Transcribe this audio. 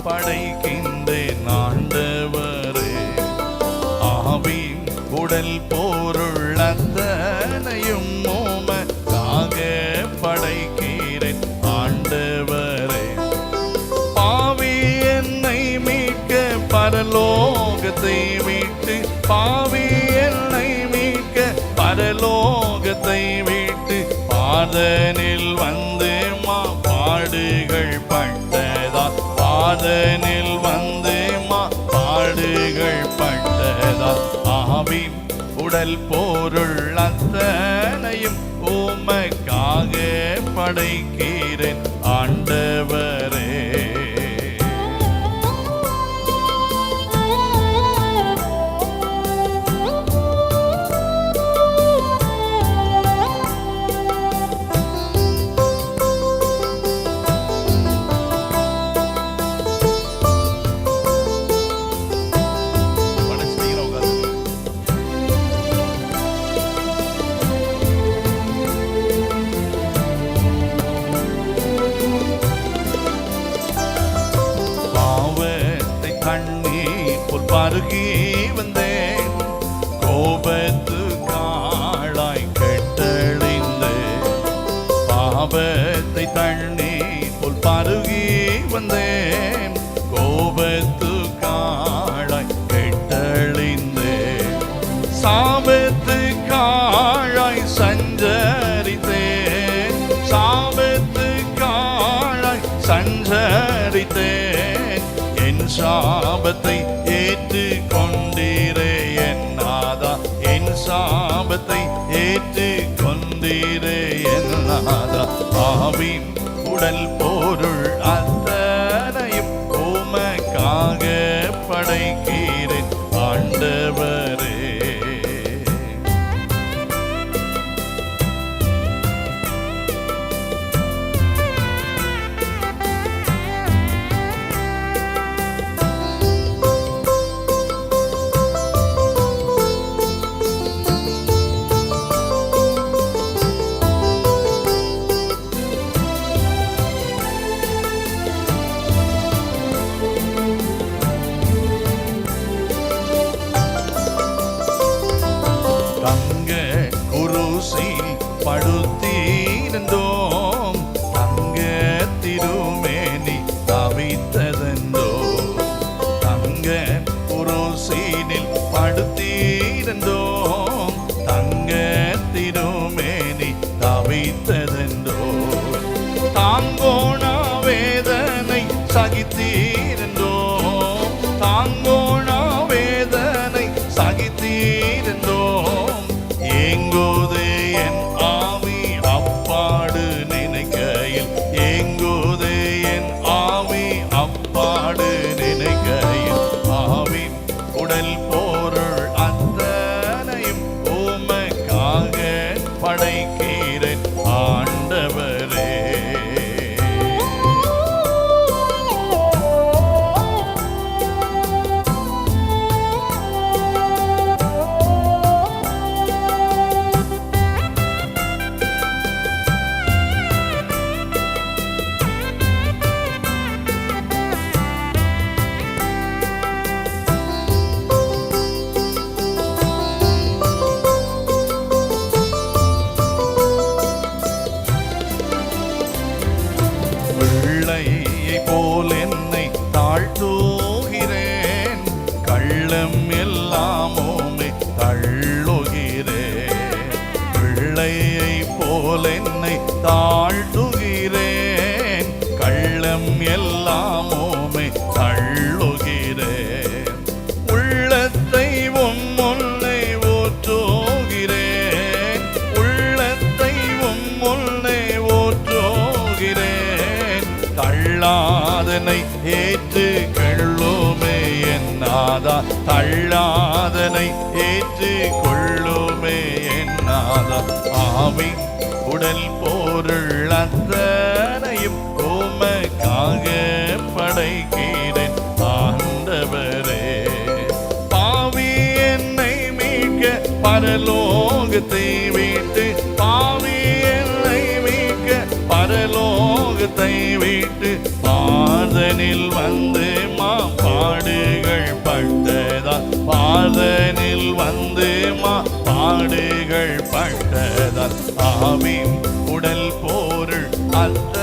படைக்கின்றேன் ஆண்டவரே. ஆவின் உடல் பொருள் அத்தனையும் உமக்காக படைக்கிறேன் ஆண்டவரே. பாவி என்னை மீட்க பரலோகத்தை விட்டு, பாவி என்னை மீட்க பரலோகத்தை விட்டு, பாதனில் வந்து பாடுகள் பட்டதா, பாதனில் வந்து பாடுகள் பட்டதா. ஆவின் உடல் பொருள் அத்தனையும் உமக்காக படைக்கிறேன் ஆண்டவரே. பருகி வந்தேன் கோபத்து காளாய் கெட்டழிந்து, பாவத்தை தண்ணீர் போல் பருகி வந்தேன் கோபத்து காளாய் கெட்டழிந்து, சாபத்து காளாய் சஞ்சரித்தேன், சாபத்து காளாய் சஞ்சரித்தேன். என் சாபத்தை ஏற்று கொண்டீரே என் நாதா, என் சாபத்தை ஏற்று கொண்டீரே என் நாதா. ஆவின் உடல் பொருள் அத்தனையும் உமக்காக படைக்கிறேன் ஆண்டவரே. தங்க குருசில் படுத்திருந்தோம், தங்க திருமேனி தவித்ததென்றோ. தங்க குருசினில் படுத்திருந்தோம், தங்க திருமேனி தவித்ததென்றோ. தாங்கோணா வேதனை சகித்தீரன்றோம், தாங்கோணா வேதனை சகித்தீரன்றோம். ஏங்குதே என் ஆவி அப்பாடு நினைக்கையில், ஏங்குதே என் ஆவி அப்பாடு நினைக்கையில். ஆவின் உடல் பொருள் அத்தனையும் உமக்காக படைக்கிறேன் ஆண்டவரே. போல் என்னை தாழ்த்துகிறேன், கள்ளம் எல்லாமுமே தள்ளுகிறேன். பிள்ளையை போல் என்னை தாழ்த்துகிறேன், கள்ளம் எல்லாமுமே தள்ளுகிறேன். உள்ளத்தை முன்னை ஊற்றுகிறேன், உள்ளத்தை முன்னை ஊற்றுகிறேன். தள்ளாதனை ஏற்று கொள்ளுமே என் நாதா, தள்ளாதனை ஏற்று கொள்ளுமே என் நாதா. ஆவின் உடல் பொருள் அத்தனையும் உமக்காக படைக்கிறேன் ஆண்டவரே. பாவி என்னை மீட்க பரலோகத்தை விட்டு, பாவி என்னை மீட்க பரலோகத்தை விட்டு, பாதை பாதனில் வந்து பாடுகள் பட்டதால், பாதனில் வந்து பாடுகள் பட்டதால், ஆவின் உடல் பொருள் அற்ற